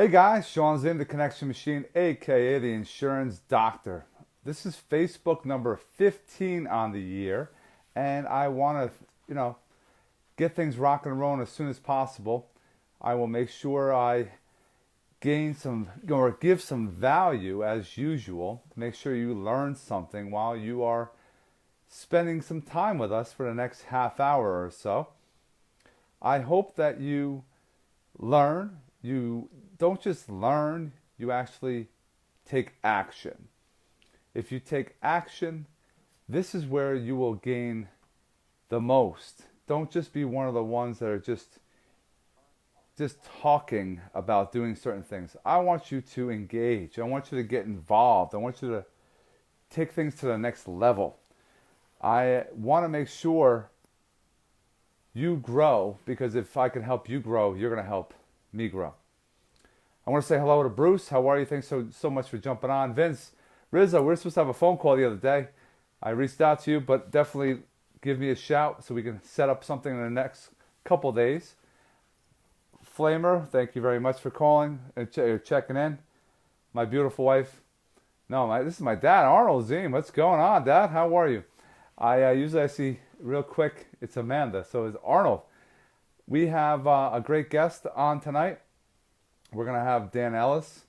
Hey guys, Sean's in the Connection Machine, aka the Insurance Doctor. This is Facebook number 15 on the year, and I want to, get things rocking and rolling as soon as possible. I will make sure I gain some or give some value as usual. Make sure you learn something while you are spending some time with us for the next half hour or so. I hope that you learn. You don't just learn, you actually take action. If you take action, this is where you will gain the most. Don't just be one of the ones that are just talking about doing certain things. I want you to engage. I want you to get involved. I want you to take things to the next level. I want to make sure you grow, because if I can help you grow, you're going to help me grow. I want to say hello to Bruce. How are you? Thanks so much for jumping on. Vince, Rizzo, we were supposed to have a phone call the other day. I reached out to you, but definitely give me a shout so we can set up something in the next couple days. Flamer, thank you very much for calling and checking in. My beautiful wife. No, this is my dad, Arnold Ziem. What's going on, Dad? How are you? I see real quick, it's Amanda. So it's Arnold. We have a great guest on tonight. We're going to have Dan Ellis.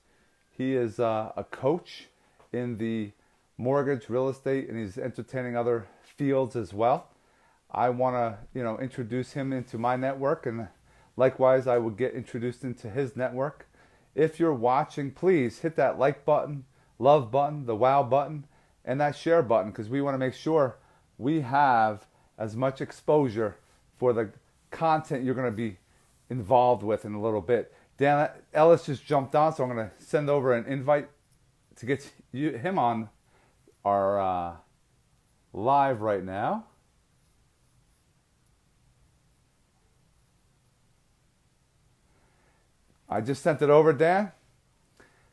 He is a coach in the mortgage, real estate, and he's entertaining other fields as well. I want to, introduce him into my network, and likewise, I will get introduced into his network. If you're watching, please hit that like button, love button, the wow button, and that share button, because we want to make sure we have as much exposure for the content you're going to be involved with in a little bit. Dan Ellis just jumped on, so I'm going to send over an invite to get him on our live right now. I just sent it over, Dan.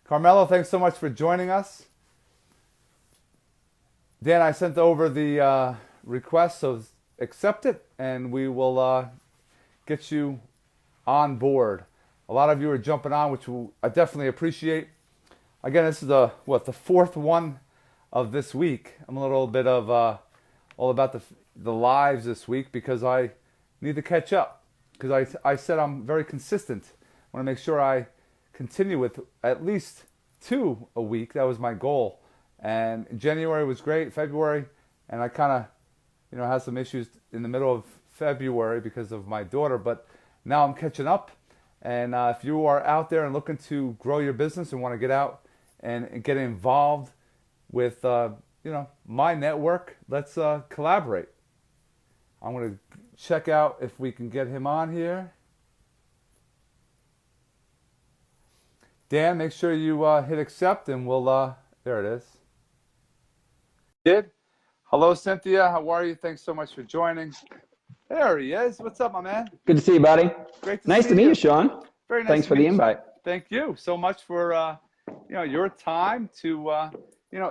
Carmelo, thanks so much for joining us. Dan, I sent over the request, so accept it, and we will get you on board. A lot of you are jumping on, which I definitely appreciate. Again, this is the fourth one of this week. I'm a little bit of all about the lives this week because I need to catch up. Because I said I'm very consistent. I want to make sure I continue with at least 2 a week. That was my goal. And January was great, February, and I kind of, had some issues in the middle of February because of my daughter. But now I'm catching up. And if you are out there and looking to grow your business and want to get out and get involved with, my network, let's collaborate. I'm going to check out if we can get him on here. Dan, make sure you hit accept and we'll, there it is. Did? Hello, Cynthia. How are you? Thanks so much for joining. There he is. What's up, my man? Good to see you, buddy. Great to nice see to meet you. you, Sean. Very nice. Thanks for the invite. Thank you so much for your time to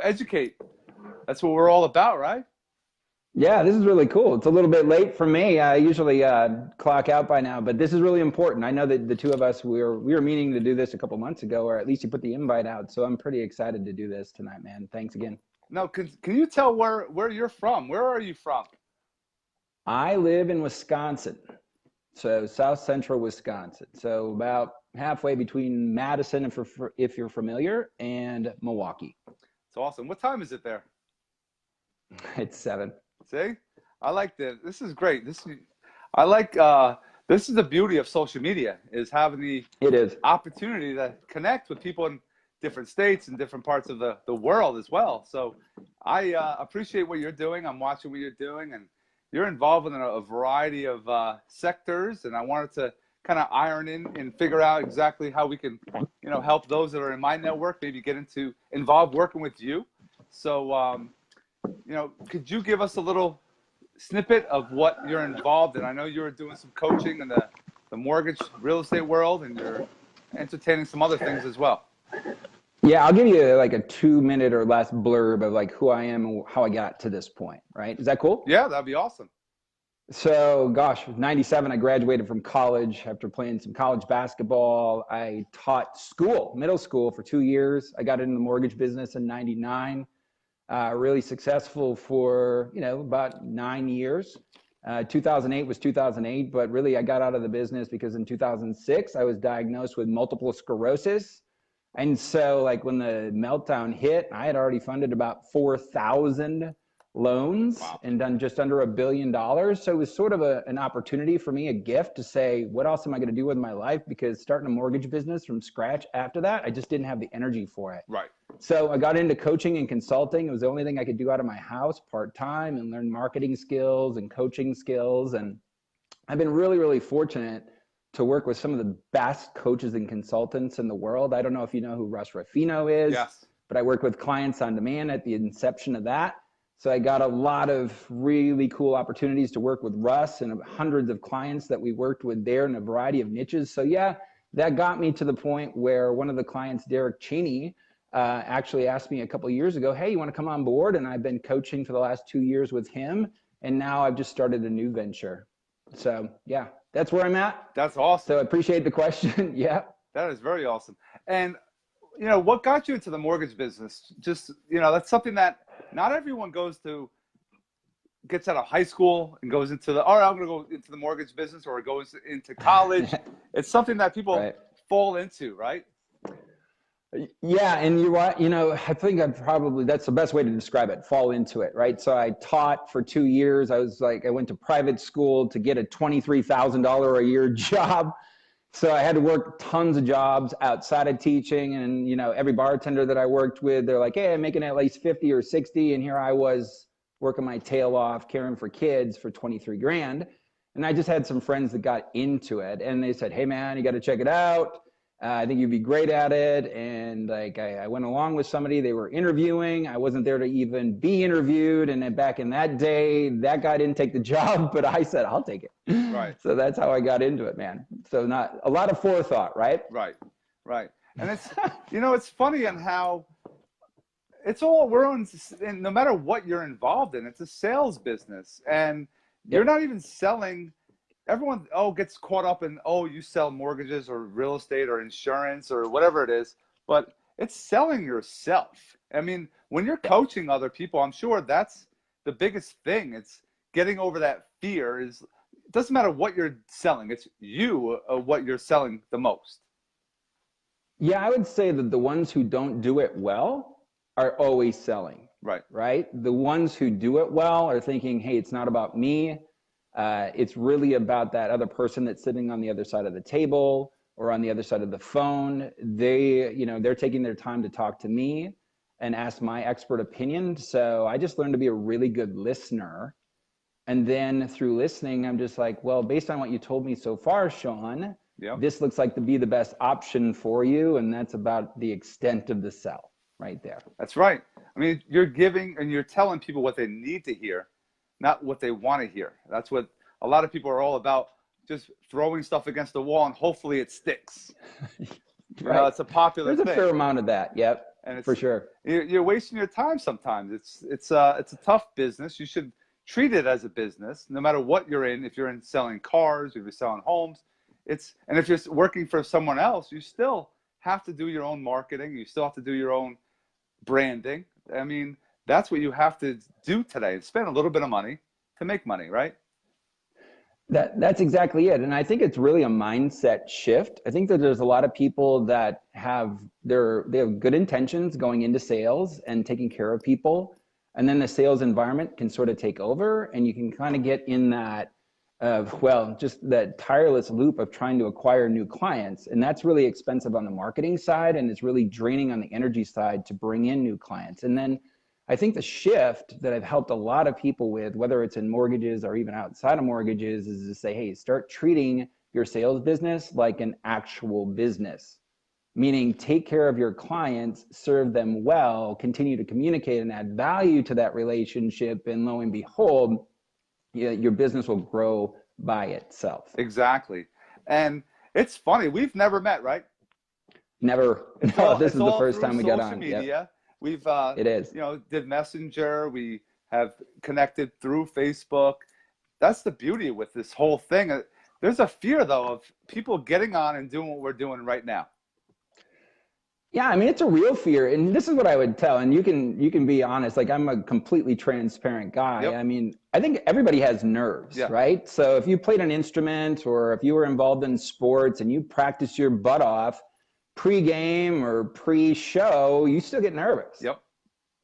educate. That's what we're all about, right? Yeah, this is really cool. It's a little bit late for me. I usually clock out by now, but this is really important. I know that the two of us we were meaning to do this a couple months ago, or at least you put the invite out. So I'm pretty excited to do this tonight, man. Thanks again. No, can you tell where you're from? Where are you from? I live in Wisconsin, so South Central Wisconsin. So about halfway between Madison, if you're familiar, and Milwaukee. It's awesome. What time is it there? It's 7. See, I like this. This is great. This is the beauty of social media, is having the opportunity to connect with people in different states and different parts of the world as well. So I appreciate what you're doing. I'm watching what you're doing, and you're involved in a variety of sectors, and I wanted to kind of iron in and figure out exactly how we can, help those that are in my network, maybe get involved working with you. So, could you give us a little snippet of what you're involved in? I know you were doing some coaching in the mortgage real estate world, and you're entertaining some other things as well. Yeah, I'll give you like a 2-minute or less blurb of like who I am and how I got to this point, right? Is that cool? Yeah, that'd be awesome. So, gosh, 97, I graduated from college after playing some college basketball. I taught school, middle school, for 2 years. I got into the mortgage business in 99. Really successful for, about 9 years. 2008 was 2008, but really I got out of the business because in 2006, I was diagnosed with multiple sclerosis. And so like when the meltdown hit, I had already funded about 4,000 loans Wow. and done just under $1 billion. So it was sort of an opportunity for me, a gift to say, what else am I going to do with my life? Because starting a mortgage business from scratch after that, I just didn't have the energy for it. Right. So I got into coaching and consulting. It was the only thing I could do out of my house part-time, and learn marketing skills and coaching skills. And I've been really, really fortunate to work with some of the best coaches and consultants in the world. I don't know if you know who Russ Ruffino is, Yes. but I worked with Clients on Demand at the inception of that. So I got a lot of really cool opportunities to work with Russ and hundreds of clients that we worked with there in a variety of niches. So yeah, that got me to the point where one of the clients, Derek Cheney, actually asked me a couple of years ago, hey, you want to come on board? And I've been coaching for the last 2 years with him. And now I've just started a new venture. So yeah, that's where I'm at. That's awesome. So I appreciate the question. Yeah. That is very awesome. And, what got you into the mortgage business? Just, that's something that not everyone gets out of high school and goes into all right, I'm going to go into the mortgage business, or goes into college. It's something that people Right. fall into, right? Yeah, and I think that's the best way to describe it, fall into it, right? So I taught for 2 years. I went to private school to get a $23,000 a year job. So I had to work tons of jobs outside of teaching. And, every bartender that I worked with, they're like, hey, I'm making at least 50 or 60. And here I was working my tail off, caring for kids for 23 grand. And I just had some friends that got into it, and they said, hey man, you got to check it out. I think you'd be great at it. And like, I went along with somebody, they were interviewing. I wasn't there to even be interviewed. And then back in that day, that guy didn't take the job, but I said, I'll take it. Right. So that's how I got into it, man. So not a lot of forethought, right? Right. Right. And it's, it's funny on how it's all, we're on, and no matter what you're involved in, it's a sales business, and you're not even selling. Everyone gets caught up in, you sell mortgages or real estate or insurance or whatever it is, but it's selling yourself. I mean, when you're coaching other people, I'm sure that's the biggest thing. It's getting over that fear. It doesn't matter what you're selling. It's what you're selling the most. Yeah, I would say that the ones who don't do it well are always selling. Right. Right? The ones who do it well are thinking, hey, it's not about me. It's really about that other person that's sitting on the other side of the table or on the other side of the phone. They're taking their time to talk to me and ask my expert opinion. So I just learned to be a really good listener. And then through listening, I'm just like, well, based on what you told me so far, Sean, this looks like to be the best option for you. And that's about the extent of the sell right there. That's right. I mean, you're giving and you're telling people what they need to hear, not what they want to hear. That's what a lot of people are all about, just throwing stuff against the wall and hopefully it sticks. Right. It's a popular thing. There's a fair amount of that. Yep. And it's, for sure. You're wasting your time sometimes. It's a tough business. You should treat it as a business, no matter what you're in. If you're in selling cars, if you're selling homes, and if you're working for someone else, you still have to do your own marketing. You still have to do your own branding. I mean, that's what you have to do today. Spend a little bit of money to make money, right? That's exactly it. And I think it's really a mindset shift. I think that there's a lot of people that they have good intentions going into sales and taking care of people. And then the sales environment can sort of take over, and you can kind of get in that just that tireless loop of trying to acquire new clients. And that's really expensive on the marketing side, and it's really draining on the energy side to bring in new clients. And then I think the shift that I've helped a lot of people with, whether it's in mortgages or even outside of mortgages, is to say, hey, start treating your sales business like an actual business. Meaning take care of your clients, serve them well, continue to communicate and add value to that relationship, and lo and behold, your business will grow by itself. Exactly. And it's funny, we've never met, right? Never. This is the first time we got on. Media. Yep. We've it is. Did Messenger. We have connected through Facebook, that's the beauty with this whole thing. There's a fear though of people getting on and doing what we're doing right now. Yeah, I mean, it's a real fear. And this is what I would tell, and you can be honest, like I'm a completely transparent guy. Yep. I mean, I think everybody has nerves, Yeah. right? So if you played an instrument or if you were involved in sports and you practice your butt off pre-game or pre-show, you still get nervous, Yep.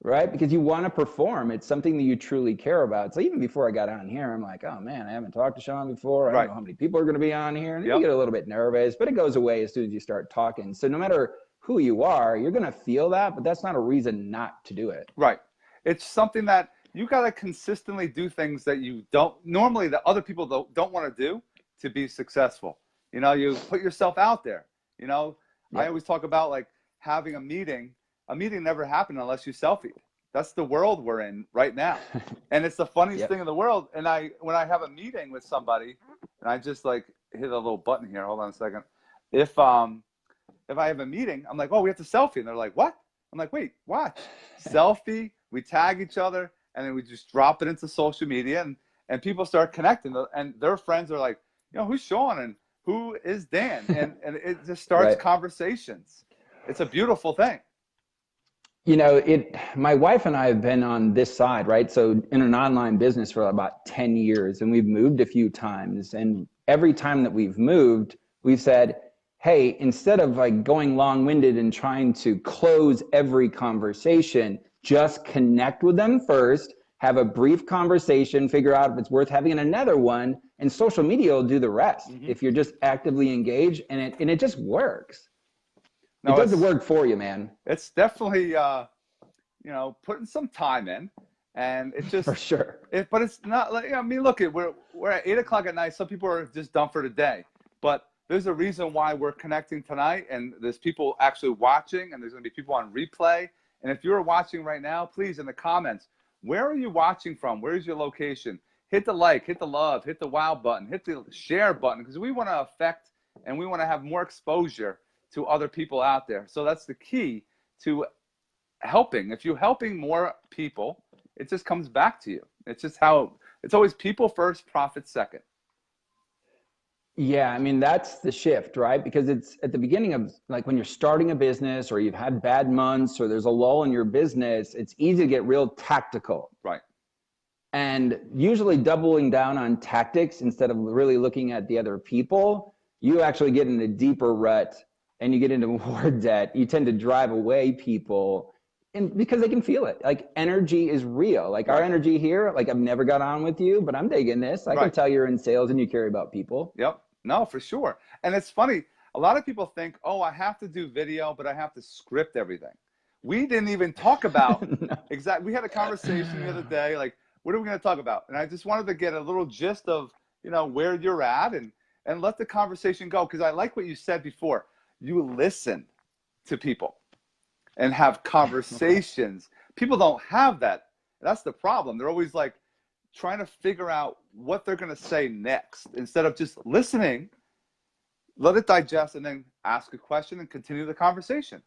right? Because you want to perform. It's something that you truly care about. So even before I got on here, I'm like, oh man, I haven't talked to Sean before. I don't Right. know how many people are going to be on here. And Yep. you get a little bit nervous, but it goes away as soon as you start talking. So no matter who you are, you're going to feel that, but that's not a reason not to do it. Right. It's something that you got to consistently do things that you don't normally, that other people don't want to do to be successful. You know, you put yourself out there. You know, Yeah. I always talk about like having a meeting. A meeting never happened unless you selfied. That's the world we're in right now. And it's the funniest Yep. thing in the world. And when I have a meeting with somebody and I just like hit a little button here, hold on a second. If I have a meeting, I'm like, oh, we have to selfie. And they're like, what? I'm like, wait, watch. Selfie, we tag each other, and then we just drop it into social media, and people start connecting. And their friends are like, you know, who's Sean and who is Dan? And it just starts Right. conversations. It's a beautiful thing. You know, my wife and I have been on this side, right? So in an online business for about 10 years, and we've moved a few times. And every time that we've moved, we've said, hey, instead of like going long-winded and trying to close every conversation, just connect with them first, have a brief conversation, figure out if it's worth having another one, and social media will do the rest. Mhm. If you're just actively engaged, and it just works. No, it does the work for you, man. It's definitely, you know, putting some time in, and it just For sure. But it's not like, I mean, look, we're at 8 o'clock at night. Some people are just done for the day, but there's a reason why we're connecting tonight, and there's people actually watching, and there's going to be people on replay. And if you're watching right now, please, in the comments, where are you watching from? Where is your location? Hit the like, hit the love, hit the wow button, hit the share button, because we want to affect and we want to have more exposure to other people out there. So that's the key to helping. If you're helping more people, it just comes back to you. It's just how it's always people first, profit second. Yeah, I mean, that's the shift, right? Because it's at the beginning of like when you're starting a business or you've had bad months or there's a lull in your business, it's easy to get real tactical. Right. And usually doubling down on tactics instead of really looking at the other people, you actually get in a deeper rut and you get into more debt. You tend to drive away people and because they can feel it. Like energy is real. Like our energy here, like I've never got on with you, but I'm digging this. I can tell you're in sales and you care about people. Yep. No, for sure. And it's funny. A lot of people think, oh, I have to do video, but I have to script everything. We didn't even talk about exactly. We had a conversation the other day, like, what are we going to talk about? And I just wanted to get a little gist of, you know, where you're at and let the conversation go. Because I like what you said before. You listen to people and have conversations. People don't have that. That's the problem. They're always like trying to figure out what they're going to say next instead of just listening, let it digest, and then ask a question and continue the conversation.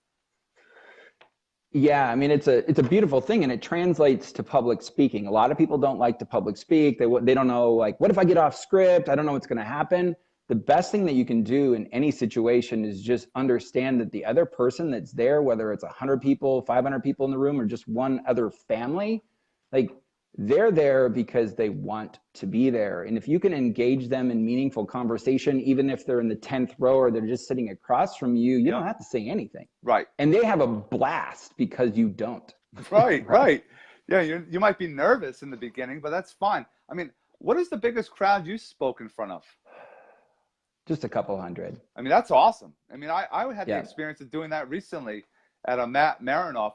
Yeah, I mean, it's a beautiful thing, and it translates to public speaking. A lot of people don't like to public speak. They don't know, like, what if I get off script? I don't know what's going to happen. The best thing that you can do in any situation is just understand that the other person that's there, whether it's 100 people, 500 people in the room, or just one other family, like, they're there because they want to be there. And if you can engage them in meaningful conversation, even if they're in the 10th row or they're just sitting across from you, you don't have to say anything. Right. And they have a blast because you don't. Right. Yeah, you might be nervous in the beginning, but that's fine. I mean, what is the biggest crowd you spoke in front of? Just a couple hundred. I mean, that's awesome. I mean, I had the experience of doing that recently at a Matt Marinoff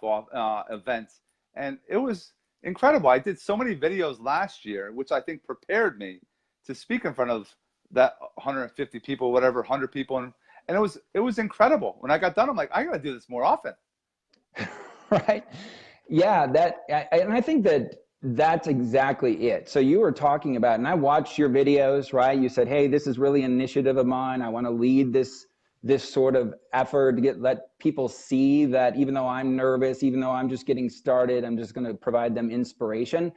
event, and it was incredible. I did so many videos last year, which I think prepared me to speak in front of that 150 people, whatever, 100 people. And it was incredible. When I got done, I'm like, I got to do this more often. Right. Yeah. And I think that's exactly it. So you were talking about, and I watched your videos, right? You said, hey, this is really an initiative of mine. I want to lead this sort of effort to let people see that even though I'm nervous, even though I'm just getting started, I'm just going to provide them inspiration.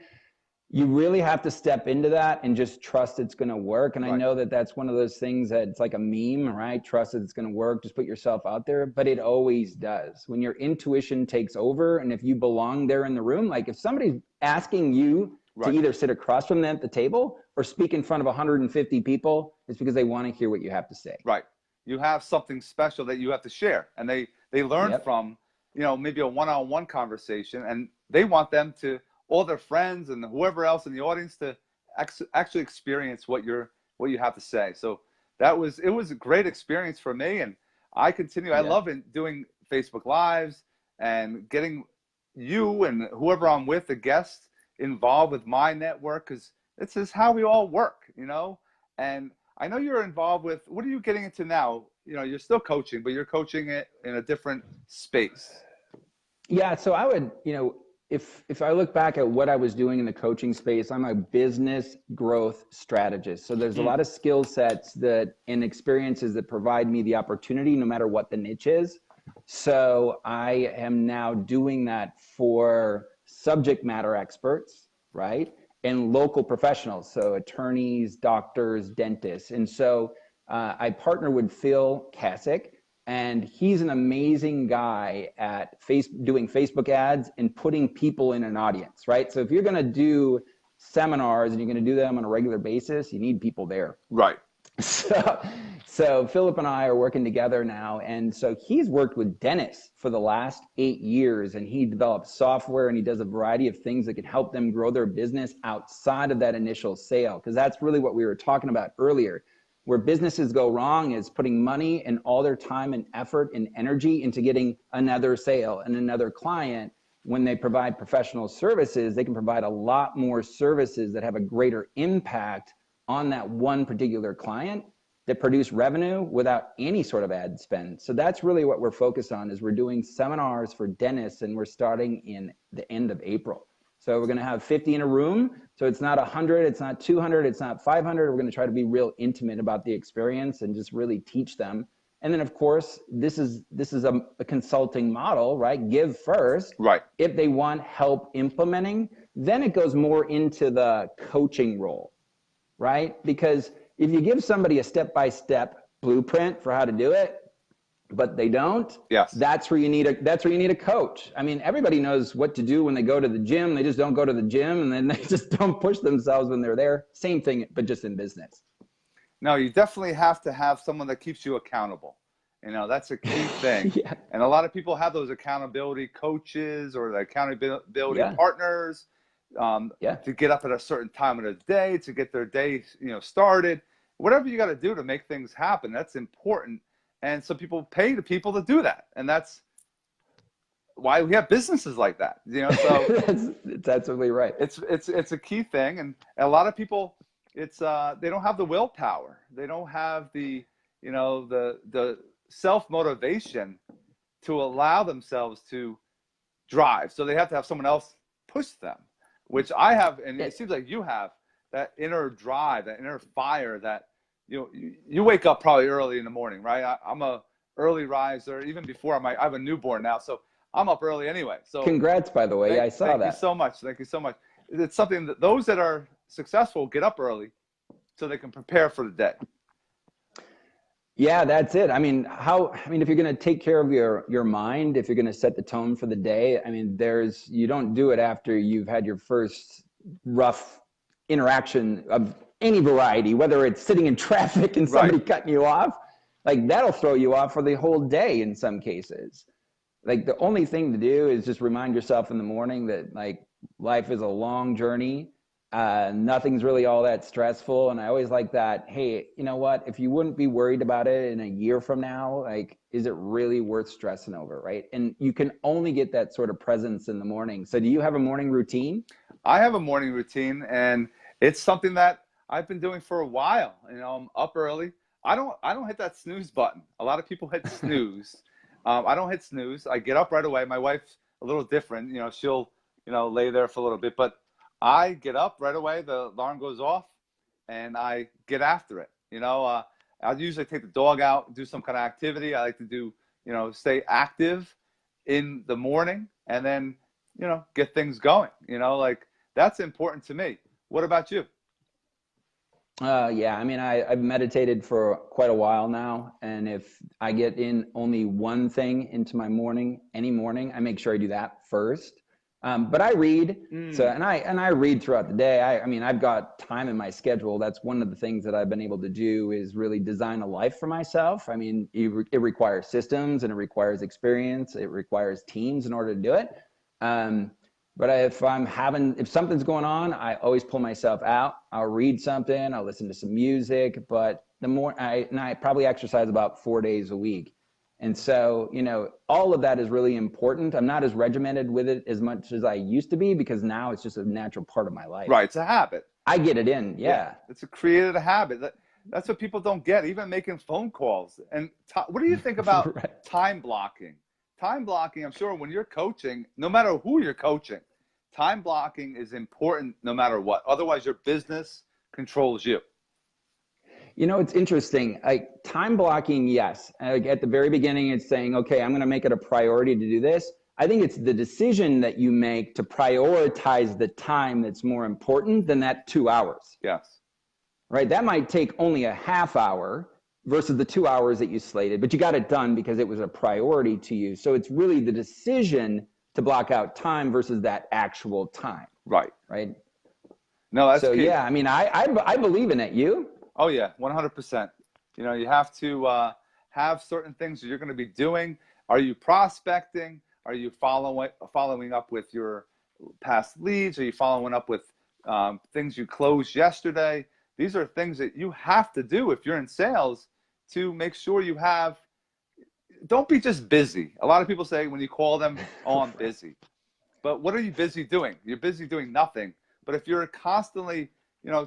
You really have to step into that and just trust it's going to work. And I Right. know that that's one of those things that it's like a meme, right? Trust that it's going to work. Just put yourself out there. But it always does. When your intuition takes over, and if you belong there in the room, like if somebody's asking you to Right. either sit across from them at the table or speak in front of 150 people, it's because they want to hear what you have to say. Right. You have something special that you have to share, and they learn Yep. from, maybe a one-on-one conversation, and they want them to, all their friends and whoever else in the audience, to actually experience what you have to say. So it was a great experience for me, and I continue. I love doing Facebook Lives and getting you and whoever I'm with, the guests, involved with my network, because this is how we all work, and I know you're involved with, what are you getting into now? You're still coaching, but you're coaching it in a different space. Yeah, so I would, if I look back at what I was doing in the coaching space, I'm a business growth strategist. So there's a lot of skill sets and experiences that provide me the opportunity, no matter what the niche is. So I am now doing that for subject matter experts, right? And local professionals, so attorneys, doctors, dentists. And so I partner with Phil Kasich, and he's an amazing guy at doing Facebook ads and putting people in an audience, right? So if you're going to do seminars and you're going to do them on a regular basis, you need people there. Right. So Philip and I are working together now. And so he's worked with dentists for the last 8 years, and he develops software, and he does a variety of things that can help them grow their business outside of that initial sale. Because that's really what we were talking about earlier. Where businesses go wrong is putting money and all their time and effort and energy into getting another sale and another client. When they provide professional services, they can provide a lot more services that have a greater impact on that one particular client, that produce revenue without any sort of ad spend. So that's really what we're focused on, is we're doing seminars for dentists, and we're starting in the end of April. So we're going to have 50 in a room. So it's not 100, it's not 200, it's not 500. We're going to try to be real intimate about the experience and just really teach them. And then, of course, this is a consulting model, right? Give first. Right. If they want help implementing, then it goes more into the coaching role, right? Because if you give somebody a step-by-step blueprint for how to do it, but they don't, yes, that's where you need a coach. I mean, everybody knows what to do when they go to the gym. They just don't go to the gym, and then they just don't push themselves when they're there. Same thing, but just in business. No, you definitely have to have someone that keeps you accountable. That's a key thing. Yeah. And a lot of people have those accountability coaches or the accountability partners to get up at a certain time of the day, to get their day, started. Whatever you got to do to make things happen, that's important. And so people pay the people to do that. And that's why we have businesses like that. So that's absolutely right. It's a key thing. And a lot of people, they don't have the willpower. They don't have the self-motivation to allow themselves to drive. So they have to have someone else push them, which I have, and it seems like you have that inner drive, that inner fire that, you wake up probably early in the morning, right? I'm a early riser, even before I have a newborn now, so I'm up early anyway. So congrats, by the way. I saw that. Thank you so much. Thank you so much. It's something that those that are successful get up early so they can prepare for the day. Yeah, that's it. I mean, if you're going to take care of your mind, if you're going to set the tone for the day, I mean, you don't do it after you've had your first rough interaction of any variety, whether it's sitting in traffic and somebody cutting you off, like that'll throw you off for the whole day in some cases. Like the only thing to do is just remind yourself in the morning that like life is a long journey. Nothing's really all that stressful. And I always like that, hey, you know what, if you wouldn't be worried about it in a year from now, like, is it really worth stressing over, right? And you can only get that sort of presence in the morning. So do you have a morning routine? I have a morning routine, and it's something that I've been doing for a while. I'm up early. I don't hit that snooze button. A lot of people hit snooze. I don't hit snooze. I get up right away. My wife's a little different. She'll, lay there for a little bit, but I get up right away. The alarm goes off, and I get after it. I'll usually take the dog out, do some kind of activity. I like to do, stay active in the morning, and then, get things going. Like that's important to me. What about you? Yeah, I mean, I've meditated for quite a while now, and if I get in only one thing into my morning, any morning, I make sure I do that first. But I read, so Mm, and I read throughout the day. I mean, I've got time in my schedule. That's one of the things that I've been able to do is really design a life for myself. I mean, it requires systems and it requires experience. It requires teams in order to do it. Um, but if something's going on, I always pull myself out. I'll read something, I'll listen to some music, but I probably exercise about 4 days a week. And so, all of that is really important. I'm not as regimented with it as much as I used to be because now it's just a natural part of my life. right, it's a habit. I get it in. Yeah, Yeah. it's a created a habit. That's what people don't get, even making phone calls. And what do you think about Right. time blocking? Time blocking, I'm sure when you're coaching, no matter who you're coaching, time blocking is important no matter what. Otherwise, your business controls you. It's interesting. Like time blocking, yes. Like at the very beginning, it's saying, okay, I'm going to make it a priority to do this. I think it's the decision that you make to prioritize the time that's more important than that 2 hours, Yes. right? That might take only a half hour versus the 2 hours that you slated, but you got it done because it was a priority to you. So it's really the decision to block out time versus that actual time, Right. right? No, that's So key. yeah, I mean, I believe in it. You? Oh yeah, 100%. You have to have certain things that you're going to be doing. Are you prospecting? Are you following up with your past leads? Are you following up with things you closed yesterday? These are things that you have to do if you're in sales to make sure you have. Don't be just busy. A lot of people say when you call them, "Oh, I'm busy." But what are you busy doing? You're busy doing nothing. But if you're constantly,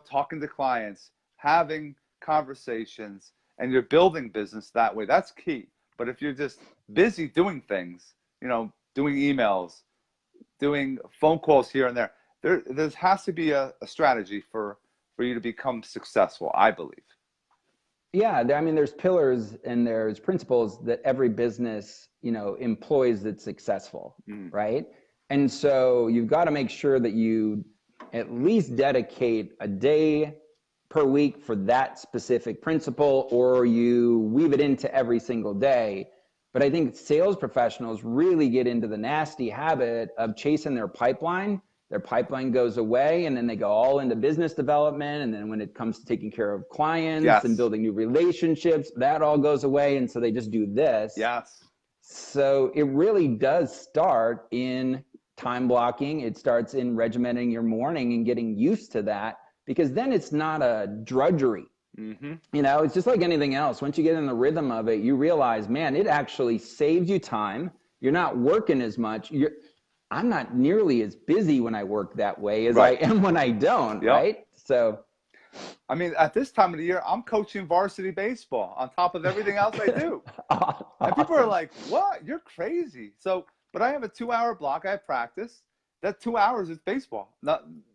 talking to clients, having conversations, and you're building business that way, that's key. But if you're just busy doing things, doing emails, doing phone calls here and there has to be a strategy for you to become successful, I believe. Yeah, I mean, there's pillars and there's principles that every business, employs that's successful, Mm. right? And so you've got to make sure that you at least dedicate a day per week for that specific principle, or you weave it into every single day. But I think sales professionals really get into the nasty habit of chasing their pipeline. Their pipeline goes away and then they go all into business development. And then when it comes to taking care of clients and Yes. building new relationships, that all goes away. And so they just do this. Yes. So it really does start in time blocking. It starts in regimenting your morning and getting used to that, because then it's not a drudgery. Mm-hmm. It's just like anything else. Once you get in the rhythm of it, you realize, man, it actually saves you time. You're not working as much. I'm not nearly as busy when I work that way as Right. I am when I don't, Yep. right? So, I mean, at this time of the year, I'm coaching varsity baseball on top of everything else I do. And people are like, what? You're crazy. But I have a 2-hour block. I have practice. That 2 hours is baseball.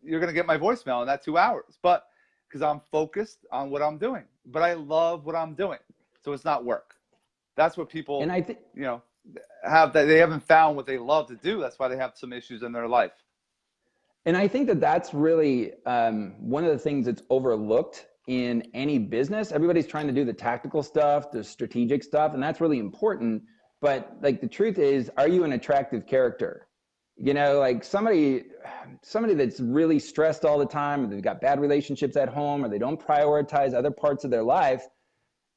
You're going to get my voicemail in that 2 hours. But because I'm focused on what I'm doing. But I love what I'm doing. So it's not work. That's what people, and I think, they haven't found what they love to do. That's why they have some issues in their life. And I think that that's really one of the things that's overlooked in any business. Everybody's trying to do the tactical stuff, the strategic stuff, and that's really important. But like the truth is, are you an attractive character? Like somebody that's really stressed all the time, or they've got bad relationships at home, or they don't prioritize other parts of their life.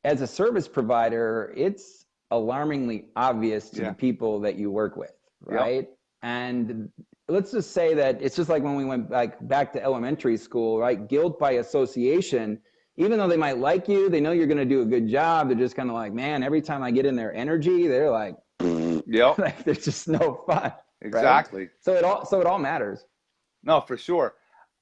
As a service provider, it's alarmingly obvious to the people that you work with, right? Yep. And let's just say that it's just like when we went back to elementary school, right? Guilt by association. Even though they might like you, they know you're going to do a good job. They're just kind of like, man, every time I get in their energy, they're like, yep. Like there's just no fun. Exactly. Right? So it all matters. No, for sure.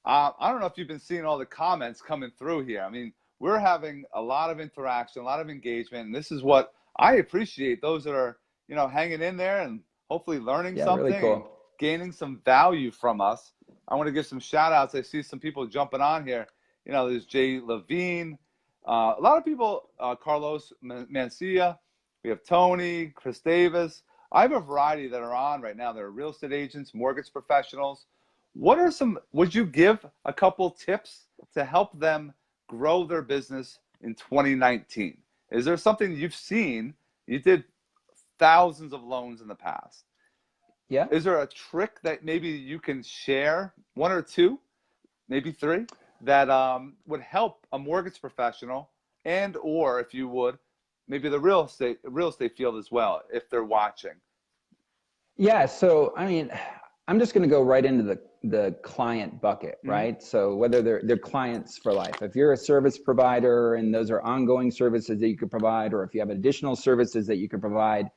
I don't know if you've been seeing all the comments coming through here. I mean, we're having a lot of interaction, a lot of engagement, and this is what I appreciate. Those that are, hanging in there and hopefully learning something, really cool. and gaining some value from us. I want to give some shout outs. I see some people jumping on here. There's Jay Levine, a lot of people, Carlos Mancia. We have Tony, Chris Davis. I have a variety that are on right now. They're real estate agents, mortgage professionals. would you give a couple tips to help them grow their business in 2019? Is there something you've seen? You did thousands of loans in the past. Yeah. Is there a trick that maybe you can share, one or two, maybe three, that would help a mortgage professional and or if you would, maybe the real estate field as well, if they're watching? Yeah. So, I mean, I'm just going to go right into the client bucket, right? So whether they're clients for life, if you're a service provider and those are ongoing services that you could provide, or if you have additional services that you could provide,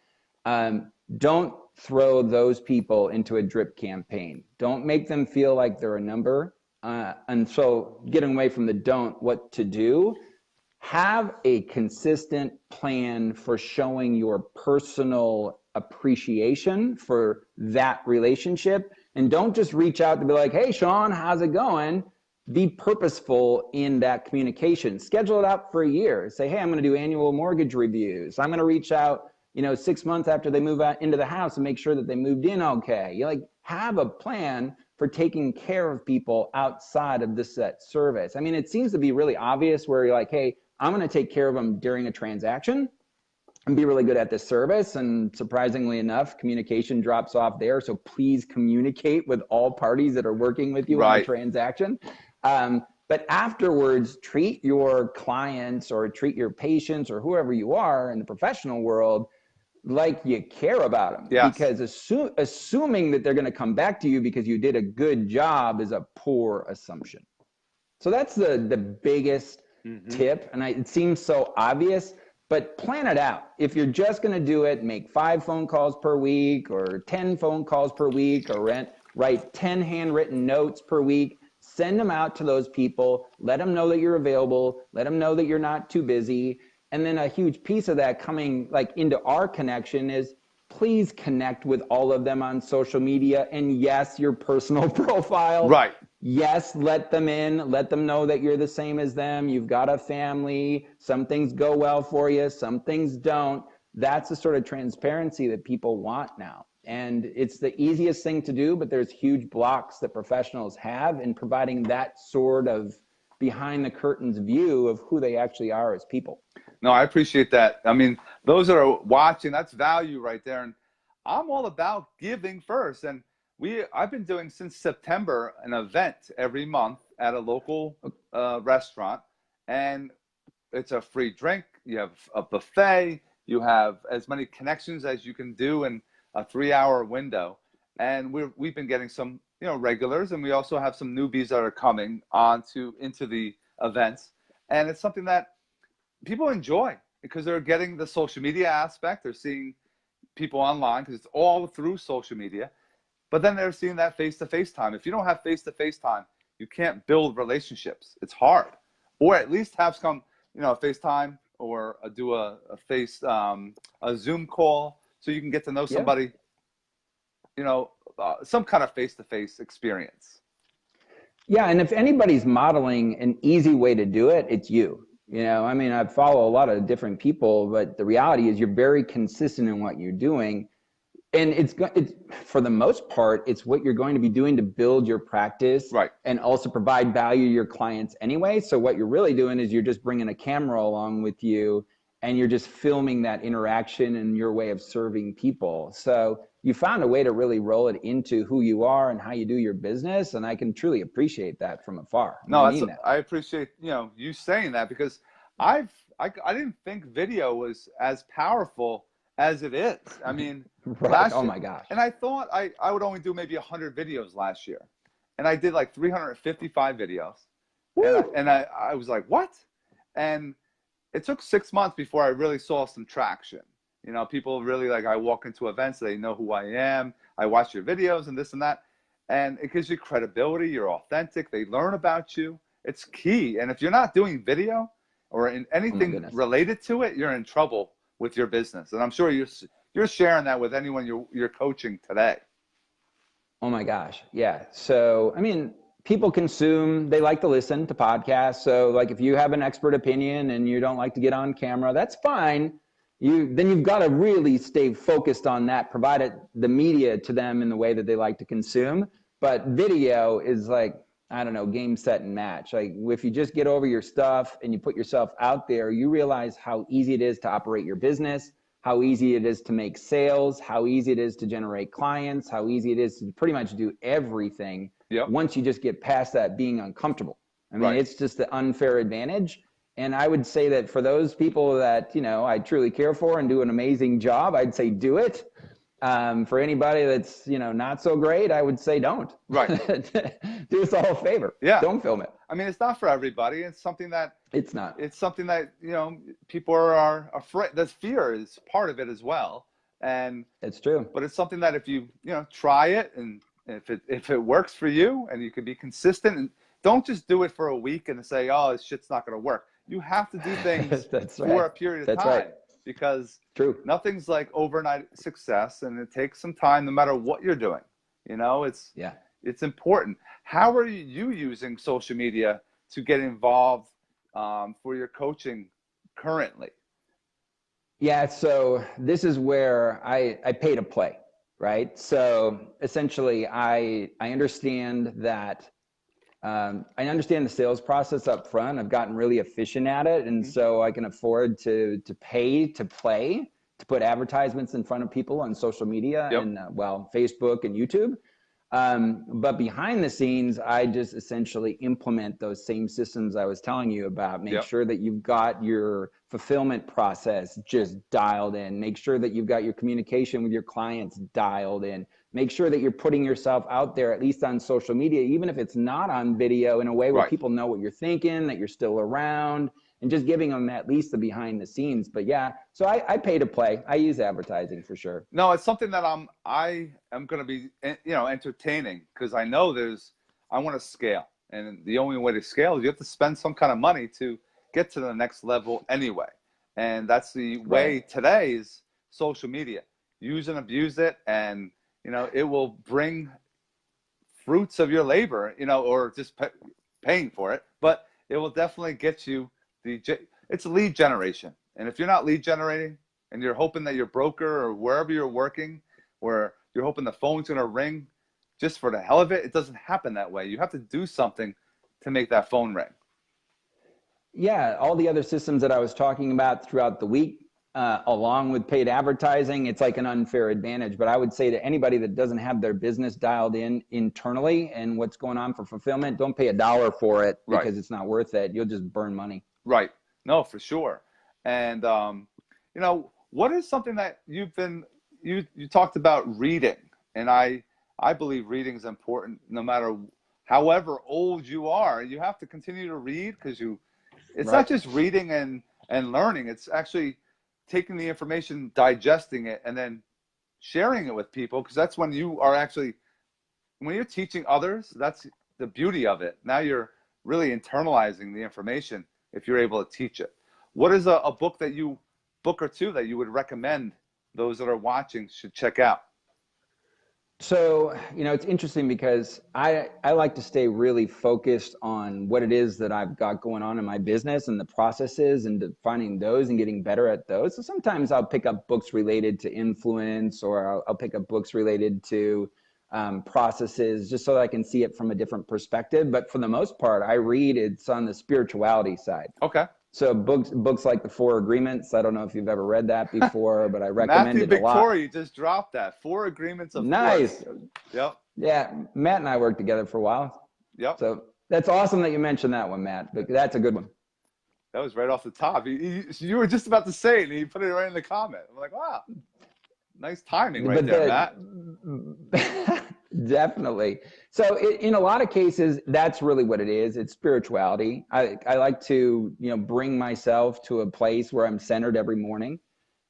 don't throw those people into a drip campaign. Don't make them feel like they're a number. And so getting away from the don't, what to do, have a consistent plan for showing your personal appreciation for that relationship. And don't just reach out to be like, hey, Sean, how's it going? Be purposeful in that communication. Schedule it out for a year. Say, hey, I'm going to do annual mortgage reviews. I'm going to reach out, 6 months after they move out into the house and make sure that they moved in okay. You have a plan for taking care of people outside of this set service. I mean, it seems to be really obvious where you're like, hey, I'm going to take care of them during a transaction and be really good at this service. And surprisingly enough, communication drops off there. So please communicate with all parties that are working with you on a transaction. But afterwards, treat your clients or treat your patients or whoever you are in the professional world like you care about them. Yes. Because assuming that they're going to come back to you because you did a good job is a poor assumption. So that's the biggest tip. And it seems so obvious, but plan it out. If you're just going to do it, make 5 phone calls per week or 10 phone calls per week, or write 10 handwritten notes per week. Send them out to those people. Let them know that you're available. Let them know that you're not too busy. And then a huge piece of that coming into our connection is please connect with all of them on social media. And yes, your personal profile. Right. Yes, let them in. Let them know that you're the same as them. You've got a family. Some things go well for you. Some things don't. That's the sort of transparency that people want now. And it's the easiest thing to do, but there's huge blocks that professionals have in providing that sort of behind the curtains view of who they actually are as people. No, I appreciate that. I mean, those that are watching, that's value right there. And I'm all about giving first. And I've been doing since September an event every month at a local restaurant. And it's a free drink. You have a buffet. You have as many connections as you can do in a 3-hour window. And we've been getting some regulars, and we also have some newbies that are coming into the events. And it's something that people enjoy because they're getting the social media aspect. They're seeing people online because it's all through social media. But then they're seeing that face-to-face time. If you don't have face-to-face time, you can't build relationships. It's hard. Or at least have some, FaceTime or do a Zoom call so you can get to know somebody, some kind of face-to-face experience. Yeah, and if anybody's modeling an easy way to do it, it's you. I follow a lot of different people, but the reality is you're very consistent in what you're doing. And it's for the most part, it's what you're going to be doing to build your practice, right, and also provide value to your clients anyway. So what you're really doing is you're just bringing a camera along with you, and you're just filming that interaction and your way of serving people. So you found a way to really roll it into who you are and how you do your business, and I can truly appreciate that from afar. I appreciate you saying that, because I didn't think video was as powerful as it is. I mean, right. Oh my gosh. And I thought I would only do maybe 100 videos last year. And I did like 355 videos. And I was like, what? And it took 6 months before I really saw some traction. People really I walk into events, they know who I am. I watch your videos and this and that. And it gives you credibility. You're authentic. They learn about you. It's key. And if you're not doing video or in anything related to it, you're in trouble with your business. And I'm sure you're sharing that with anyone you're coaching today. Oh my gosh. Yeah. So, people consume, they like to listen to podcasts. So if you have an expert opinion and you don't like to get on camera, that's fine. Then you've got to really stay focused on that, provide the media to them in the way that they like to consume. But video is like, I don't know, game, set, and match. Like if you just get over your stuff and you put yourself out there, you realize how easy it is to operate your business, how easy it is to make sales, how easy it is to generate clients, how easy it is to pretty much do everything Yep. once you just get past that being uncomfortable. I mean, Right. it's just the unfair advantage. And I would say that for those people that, you know, I truly care for and do an amazing job, I'd say do it. For anybody that's, you know, not so great, I would say don't. Right. Do us all a favor. Yeah. Don't film it. I mean, it's not for everybody. It's something that It's not. you know, people are afraid. The fear is part of it as well. And It's true. but it's something that if you know, try it, and if it works for you and you can be consistent, and don't just do it for a week and say, oh, this shit's not going to work. You have to do things That's for right. a period of That's time, right. because True. nothing's like overnight success, and it takes some time no matter what you're doing. You know, it's important. How are you using social media to get involved for your coaching currently? Yeah, so this is where I pay to play, right? So essentially, I understand that I understand the sales process up front. I've gotten really efficient at it, and so I can afford to pay to play, to put advertisements in front of people on social media Yep. and well, Facebook and YouTube. But behind the scenes, I just essentially implement those same systems I was telling you about. Make Yep. sure that you've got your fulfillment process just dialed in. Make sure that you've got your communication with your clients dialed in. Make sure that you're putting yourself out there, at least on social media, even if it's not on video, in a way where Right. people know what you're thinking, that you're still around, and just giving them at least the behind the scenes. But yeah, so I pay to play. I use advertising for sure. No, it's something that I am going to be, you know, entertaining, because I know I want to scale, and the only way to scale is you have to spend some kind of money to get to the next level anyway. And that's the way today's social media. Use and abuse it, and you know, it will bring fruits of your labor, you know, or just paying for it, but it will definitely get you it's lead generation. And if you're not lead generating, and you're hoping that your broker or wherever you're working, where you're hoping the phone's going to ring just for the hell of it, it doesn't happen that way. You have to do something to make that phone ring. Yeah, all the other systems that I was talking about throughout the week, along with paid advertising, it's like an unfair advantage. But I would say to anybody that doesn't have their business dialed in internally and what's going on for fulfillment, don't pay $1 for it, because it's not worth it. You'll just burn money. Right. No, for sure. And, you know, what is something that you talked about reading, and I believe reading is important no matter however old you are. You have to continue to read, because it's not just reading and learning. It's actually taking the information, digesting it, and then sharing it with people, because that's when when you're teaching others, that's the beauty of it. Now you're really internalizing the information if you're able to teach it. What is a book or two that you would recommend those that are watching should check out? So, you know, it's interesting because I like to stay really focused on what it is that I've got going on in my business and the processes, and defining those and getting better at those. So sometimes I'll pick up books related to influence, or I'll pick up books related to processes, just so that I can see it from a different perspective. But for the most part, I read, it's on the spirituality side. Okay. So books like The Four Agreements. I don't know if you've ever read that before, but I recommend it a lot. Matthew Victoria just dropped that. Four Agreements of Nice. Force. Yep. Yeah, Matt and I worked together for a while. Yep. So that's awesome that you mentioned that one, Matt. But that's a good one. That was right off the top. You were just about to say it, and he put it right in the comment. I'm like, wow, nice timing right there, Matt. Definitely. So in a lot of cases, that's really what it is. It's spirituality. I like to, you know, bring myself to a place where I'm centered every morning,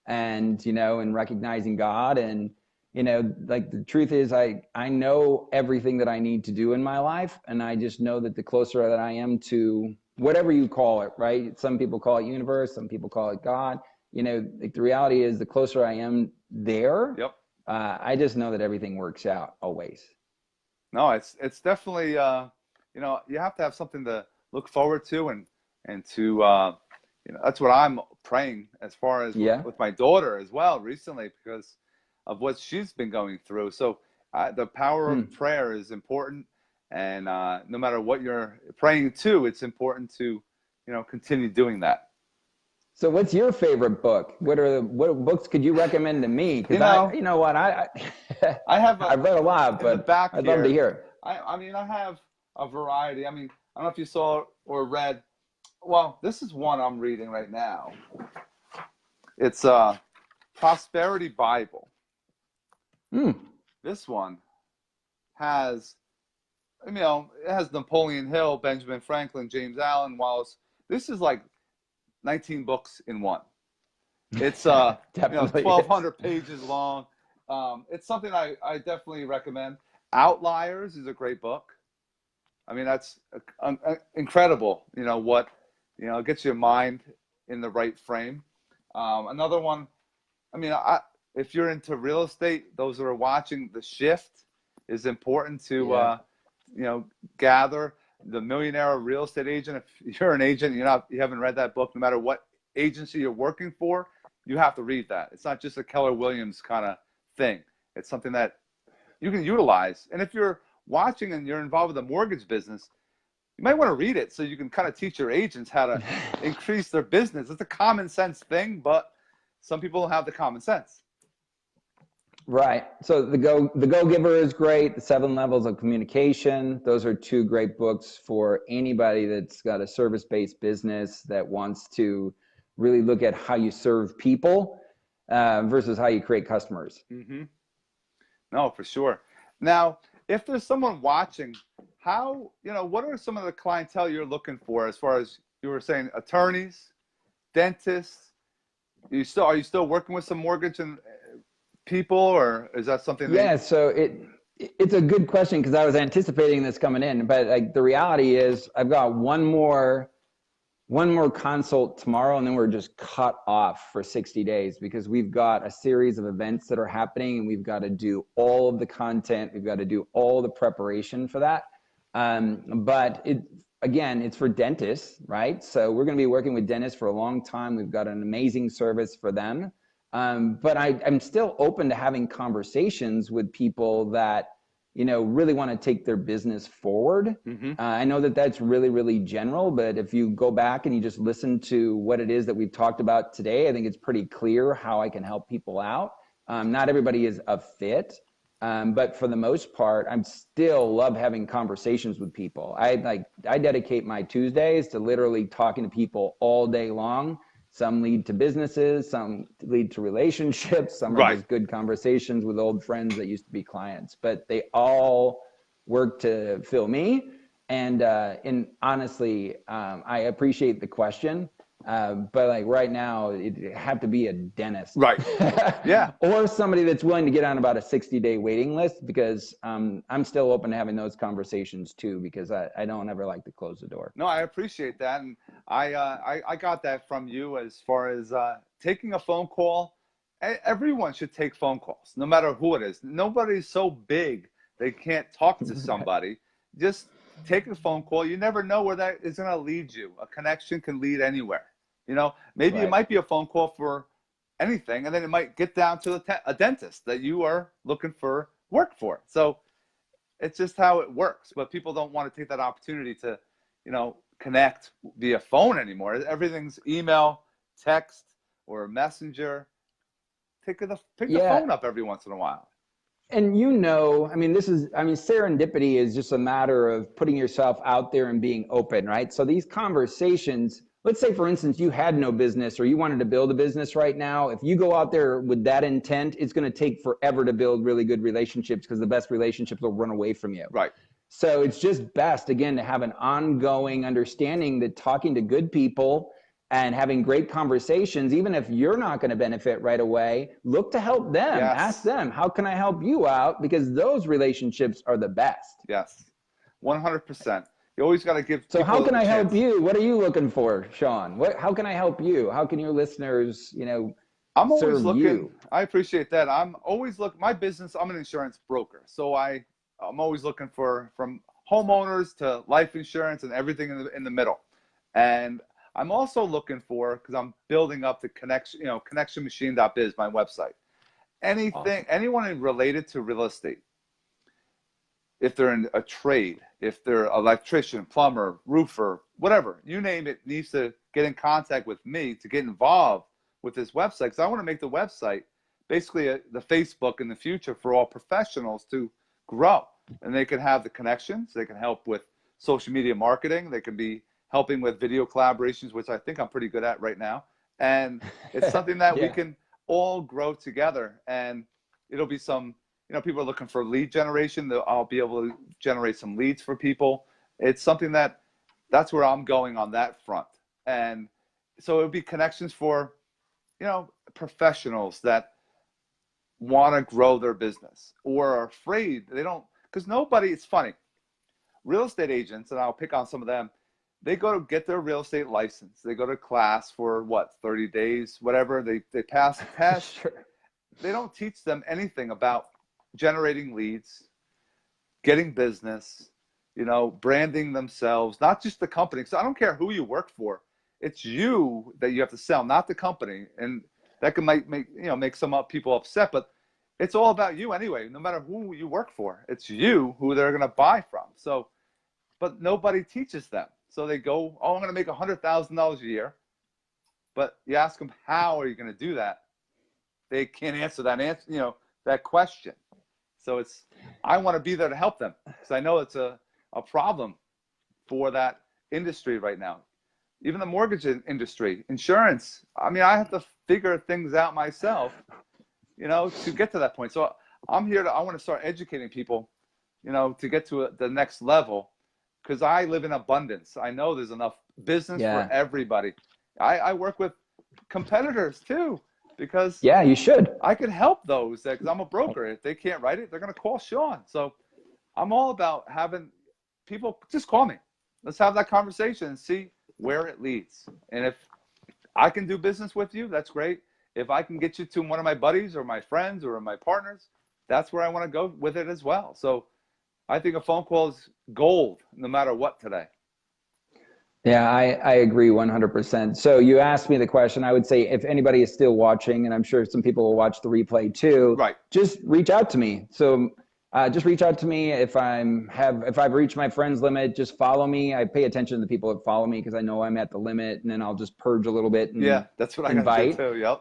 and, you know, and recognizing God. And, you know, like the truth is, I know everything that I need to do in my life. And I just know that the closer that I am to whatever you call it, right? Some people call it universe, some people call it God. You know, like the reality is, the closer I am there, Yep. I just know that everything works out always. No, it's definitely, you know, you have to have something to look forward to, and to, you know, that's what I'm praying as far as with my daughter as well recently, because of what she's been going through. So The power of prayer is important, and no matter what you're praying to, it's important to, continue doing that. So what's your favorite book? What books could you recommend to me? Because you know what, I have I've read a lot, but I'd love to hear it. I mean, I have a variety. I mean, I don't know if you saw or read. Well, this is one I'm reading right now. It's Prosperity Bible. This one has, it has Napoleon Hill, Benjamin Franklin, James Allen, Wallace. This is like 19 books in one. It's 1,200 pages long. It's something I definitely recommend. Outliers is a great book. I mean, that's incredible. It gets your mind in the right frame. Another one, if you're into real estate, those that are watching, The Shift is important to, gather. The Millionaire Real Estate Agent. If you're an agent, you haven't read that book, no matter what agency you're working for, you have to read that. It's not just a Keller Williams kind of thing. It's something that you can utilize. And if you're watching and you're involved with the mortgage business, you might want to read it so you can kind of teach your agents how to increase their business. It's a common sense thing, but some people don't have the common sense. Right. So the Go-Giver is great. The 7 Levels of Communication. Those are 2 great books for anybody that's got a service-based business that wants to really look at how you serve people versus how you create customers. Mm-hmm. No, for sure. Now, if there's someone watching, what are some of the clientele you're looking for, as far as you were saying, attorneys, dentists? Are you still working with some mortgage and people, or is that something so it's a good question, because I was anticipating this coming in, but like the reality is I've got one more consult tomorrow, and then we're just cut off for 60 days because we've got a series of events that are happening, and we've got to do all of the content, we've got to do all the preparation for that. But it's for dentists, right? So we're going to be working with dentists for a long time. We've got an amazing service for them. But I'm still open to having conversations with people that, really want to take their business forward. Mm-hmm. I know that that's really, really general, but if you go back and you just listen to what it is that we've talked about today, I think it's pretty clear how I can help people out. Not everybody is a fit, but for the most part, I'm still love having conversations with people. I dedicate my Tuesdays to literally talking to people all day long. Some lead to businesses, some lead to relationships, some are just good conversations with old friends that used to be clients. But they all work to fill me. And honestly, I appreciate the question. But like right now, it have to be a dentist. Right. Yeah. Or somebody that's willing to get on about a 60-day waiting list, because I'm still open to having those conversations too, because I don't ever like to close the door. No, I appreciate that. And I got that from you as far as taking a phone call. Everyone should take phone calls, no matter who it is. Nobody's so big they can't talk to somebody. Just take a phone call. You never know where that is going to lead you. A connection can lead anywhere. Maybe it might be a phone call for anything, and then it might get down to a dentist that you are looking for work for. So it's just how it works. But people don't want to take that opportunity to, connect via phone anymore. Everything's email, text, or messenger. Pick the phone up every once in a while. And serendipity is just a matter of putting yourself out there and being open, right? So these conversations, let's say, for instance, you had no business or you wanted to build a business right now. If you go out there with that intent, it's going to take forever to build really good relationships, because the best relationships will run away from you. Right. So it's just best, again, to have an ongoing understanding that talking to good people and having great conversations, even if you're not going to benefit right away, look to help them. Yes. Ask them, how can I help you out? Because those relationships are the best. Yes, 100%. You always got to give. So how can I help you? What are you looking for, Sean? How can I help you? How can your listeners, I'm always serve looking. you? I appreciate that. I'm always looking. My business, I'm an insurance broker. So I'm always looking for, from homeowners to life insurance and everything in the middle. And I'm also looking for, because I'm building up the connectionmachine.biz, my website. Anything, awesome. Anyone related to real estate. if they're in a trade, if they're electrician, plumber, roofer, whatever, you name it, needs to get in contact with me to get involved with this website. Because I want to make the website basically the Facebook in the future for all professionals to grow. And they can have the connections. They can help with social media marketing. They can be helping with video collaborations, which I think I'm pretty good at right now. And it's something that we can all grow together. And it'll be some, people are looking for lead generation. I'll be able to generate some leads for people. It's something that's where I'm going on that front. And so it would be connections for, professionals that want to grow their business or are afraid because nobody, it's funny. Real estate agents, and I'll pick on some of them, they go to get their real estate license. They go to class for 30 days, whatever. They pass the test. Sure. They don't teach them anything about generating leads, getting business, branding themselves, not just the company. So I don't care who you work for. It's you that you have to sell, not the company. And that can make some people upset, but it's all about you anyway, no matter who you work for. It's you who they're going to buy from. So, but nobody teaches them. So they go, I'm going to make $100,000 a year. But you ask them, how are you going to do that? They can't answer that question. So I want to be there to help them because I know it's a problem for that industry right now. Even the mortgage industry, insurance. I mean, I have to figure things out myself, to get to that point. So I'm here I want to start educating people, to get to the next level because I live in abundance. I know there's enough business for everybody. I work with competitors too because you should. I could help those because I'm a broker. If they can't write it, they're going to call Sean. So I'm all about having people just call me. Let's have that conversation and see where it leads. And if I can do business with you, that's great. If I can get you to one of my buddies or my friends or my partners, that's where I want to go with it as well. So I think a phone call is gold no matter what today. Yeah, I agree 100%. So you asked me the question. I would say if anybody is still watching, and I'm sure some people will watch the replay too, right, just reach out to me. So just reach out to me if I've reached my friends limit. Just follow me. I pay attention to the people that follow me because I know I'm at the limit, and then I'll just purge a little bit. And that's what I invite too. Yep.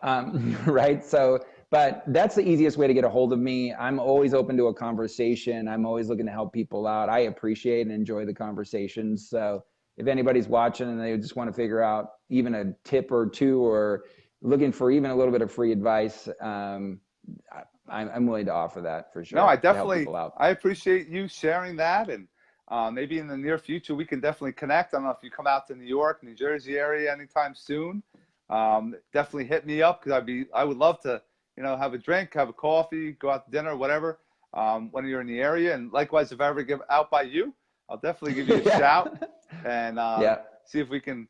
Right. So, but that's the easiest way to get a hold of me. I'm always open to a conversation. I'm always looking to help people out. I appreciate and enjoy the conversations. So if anybody's watching and they just want to figure out even a tip or two or looking for even a little bit of free advice, I'm willing to offer that for sure. No, I appreciate you sharing that. And maybe in the near future, we can definitely connect. I don't know if you come out to New York, New Jersey area anytime soon. Definitely hit me up because I would love to, have a drink, have a coffee, go out to dinner, whatever, when you're in the area. And likewise, if I ever get out by you, I'll definitely give you a shout and see if we can,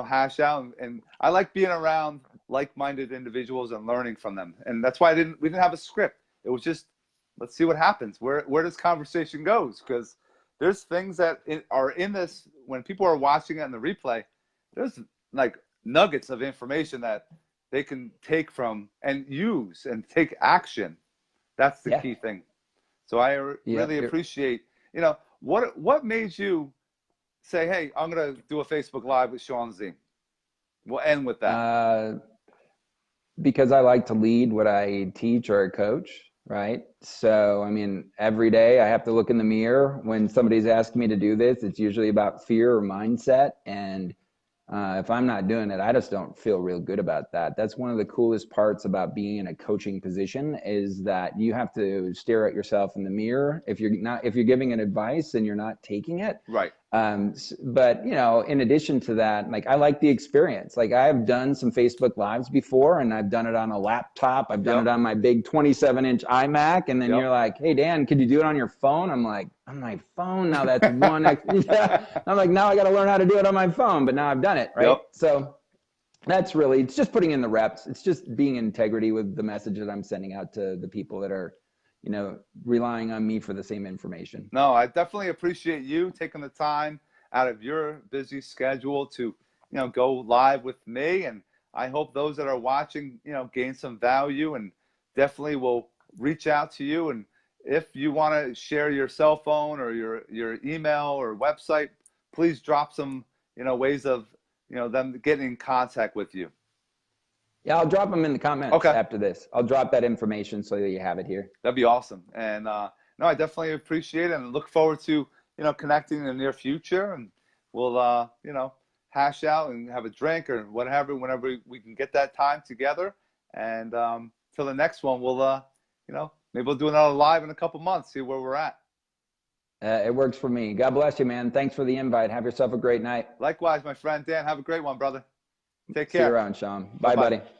hash out. And I like being around like-minded individuals and learning from them. And that's why we didn't have a script. It was just, let's see what happens. Where this conversation goes. Because there's things that are in this, when people are watching it in the replay, there's like nuggets of information that they can take from and use and take action. That's the key thing. So I really appreciate, what made you say, hey, I'm going to do a Facebook Live with Sean Z? We'll end with that. Because I like to lead what I teach or I coach, right? So, I mean, every day I have to look in the mirror. When somebody's asking me to do this, it's usually about fear or mindset. And if I'm not doing it, I just don't feel real good about that. That's one of the coolest parts about being in a coaching position is that you have to stare at yourself in the mirror. If you're giving an advice and you're not taking it. Right. But in addition to that, like I like the experience. Like I've done some Facebook Lives before and I've done it on a laptop. I've done it on my big 27-inch iMac. And then you're like, hey, Dan, could you do it on your phone? I'm like, on my phone? Now that's one. I'm like, now I got to learn how to do it on my phone, but now I've done it. Right. Yep. So that's really, it's just putting in the reps. It's just being in integrity with the message that I'm sending out to the people that are, relying on me for the same information. No, I definitely appreciate you taking the time out of your busy schedule to, go live with me. And I hope those that are watching, gain some value and definitely will reach out to you. And if you want to share your cell phone or your email or website, please drop some, ways of, them getting in contact with you. Yeah, I'll drop them in the comments Okay. after this. I'll drop that information so that you have it here. That'd be awesome. And no, I definitely appreciate it and look forward to, connecting in the near future. And we'll, hash out and have a drink or whatever, whenever we can get that time together. And till the next one, we'll, maybe we'll do another live in a couple months, see where we're at. It works for me. God bless you, man. Thanks for the invite. Have yourself a great night. Likewise, my friend Dan. Have a great one, brother. Take care. See you around, Sean. Bye, Bye-bye. buddy.